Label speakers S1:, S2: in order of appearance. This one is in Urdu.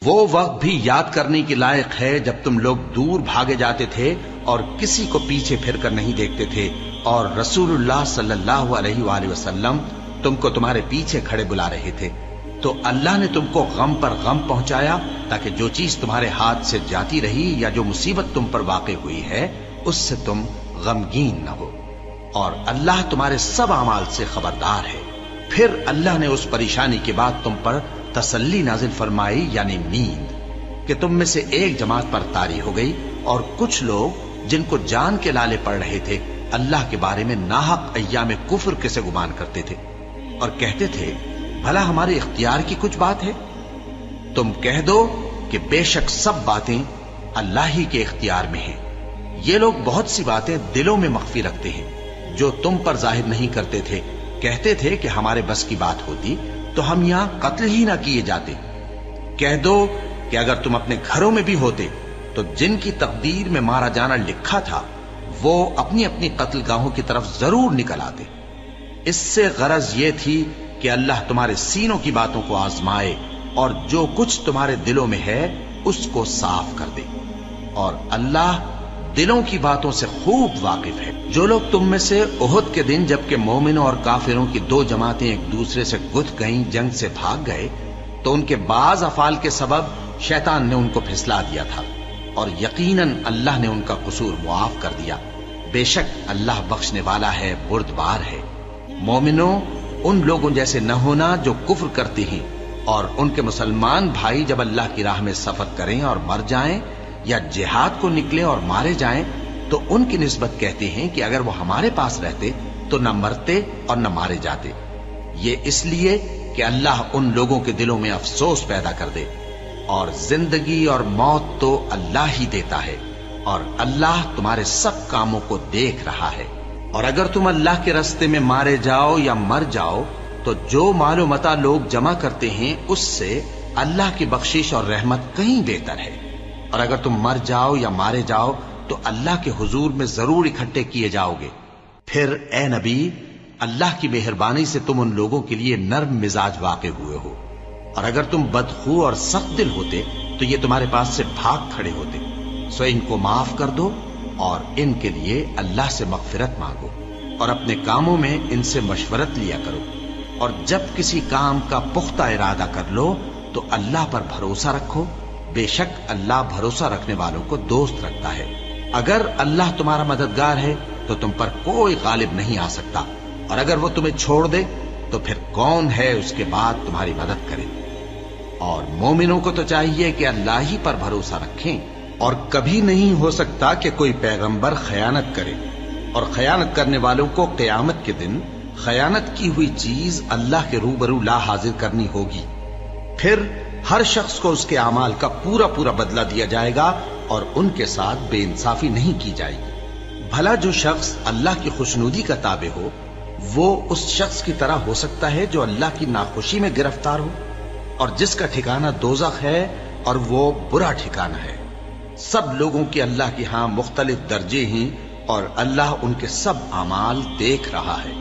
S1: وہ وقت بھی یاد کرنے کے لائق ہے جب تم لوگ دور بھاگے جاتے تھے اور کسی کو پیچھے پھر کر نہیں دیکھتے تھے، اور رسول اللہ صلی اللہ علیہ وآلہ وسلم تم کو تمہارے پیچھے کھڑے بلا رہے تھے، تو اللہ نے تم کو غم پر غم پہنچایا تاکہ جو چیز تمہارے ہاتھ سے جاتی رہی یا جو مصیبت تم پر واقع ہوئی ہے اس سے تم غمگین نہ ہو، اور اللہ تمہارے سب اعمال سے خبردار ہے۔ پھر اللہ نے اس پریشانی کے بعد تم پر تسلی نازل فرمائی، یعنی نیند، کہ تم میں سے ایک جماعت پر طاری ہو گئی، اور کچھ لوگ جن کو جان کے لالے پڑ رہے تھے اللہ کے بارے میں ناحق ایام کفر کے سے گمان کرتے تھے اور کہتے تھے بھلا ہمارے اختیار کی کچھ بات ہے؟ تم کہہ دو کہ بے شک سب باتیں اللہ ہی کے اختیار میں ہیں۔ یہ لوگ بہت سی باتیں دلوں میں مخفی رکھتے ہیں جو تم پر ظاہر نہیں کرتے تھے، کہتے تھے کہ ہمارے بس کی بات ہوتی تو ہم یہاں قتل ہی نہ کیے جاتے۔ کہہ دو کہ اگر تم اپنے گھروں میں بھی ہوتے تو جن کی تقدیر میں مارا جانا لکھا تھا وہ اپنی اپنی قتل گاہوں کی طرف ضرور نکل آتے۔ اس سے غرض یہ تھی کہ اللہ تمہارے سینوں کی باتوں کو آزمائے اور جو کچھ تمہارے دلوں میں ہے اس کو صاف کر دے، اور اللہ دلوں کی باتوں سے خوب واقف ہے۔ جو لوگ تم میں سے احد کے دن جبکہ مومنوں اور کافروں کی دو جماعتیں ایک دوسرے سے گتھ گئیں جنگ سے بھاگ گئے تو ان کے بعض افعال کے سبب شیطان نے ان کو پھسلا دیا تھا، اور یقیناً اللہ نے ان کا قصور معاف کر دیا۔ بے شک اللہ بخشنے والا ہے، بردبار ہے۔ مومنوں، ان لوگوں جیسے نہ ہونا جو کفر کرتے ہیں، اور ان کے مسلمان بھائی جب اللہ کی راہ میں سفر کریں اور مر جائیں یا جہاد کو نکلیں اور مارے جائیں تو ان کی نسبت کہتے ہیں کہ اگر وہ ہمارے پاس رہتے تو نہ مرتے اور نہ مارے جاتے، یہ اس لیے کہ اللہ ان لوگوں کے دلوں میں افسوس پیدا کر دے، اور زندگی اور موت تو اللہ ہی دیتا ہے، اور اللہ تمہارے سب کاموں کو دیکھ رہا ہے۔ اور اگر تم اللہ کے راستے میں مارے جاؤ یا مر جاؤ تو جو مال و متاع لوگ جمع کرتے ہیں اس سے اللہ کی بخشش اور رحمت کہیں بہتر ہے، اور اگر تم مر جاؤ یا مارے جاؤ تو اللہ کے حضور میں ضرور اکٹھے کیے جاؤ گے۔ پھر اے نبی، اللہ کی مہربانی سے تم ان لوگوں کے لیے نرم مزاج واقع ہوئے ہو، اور اگر تم بدخو اور سخت دل ہوتے تو یہ تمہارے پاس سے بھاگ کھڑے ہوتے، سو ان کو معاف کر دو اور ان کے لیے اللہ سے مغفرت مانگو، اور اپنے کاموں میں ان سے مشورت لیا کرو، اور جب کسی کام کا پختہ ارادہ کر لو تو اللہ پر بھروسہ رکھو، بے شک اللہ بھروسہ رکھنے والوں کو دوست رکھتا ہے۔ اگر اللہ تمہارا مددگار ہے تو تم پر کوئی غالب نہیں آ سکتا، اور اگر وہ تمہیں چھوڑ دے تو پھر کون ہے اس کے بعد تمہاری مدد کرے؟ اور مومنوں کو تو چاہیے کہ اللہ ہی پر بھروسہ رکھیں، اور کبھی نہیں ہو سکتا کہ کوئی پیغمبر خیانت کرے، اور خیانت کرنے والوں کو قیامت کے دن خیانت کی ہوئی چیز اللہ کے روبرو لا حاضر کرنی ہوگی، پھر ہر شخص کو اس کے اعمال کا پورا پورا بدلہ دیا جائے گا، اور ان کے ساتھ بے انصافی نہیں کی جائے گی۔ بھلا جو شخص اللہ کی خوشنودی کا تابع ہو وہ اس شخص کی طرح ہو سکتا ہے جو اللہ کی ناخوشی میں گرفتار ہو، اور جس کا ٹھکانہ دوزخ ہے اور وہ برا ٹھکانہ ہے۔ سب لوگوں کے اللہ کے ہاں مختلف درجے ہیں، اور اللہ ان کے سب اعمال دیکھ رہا ہے۔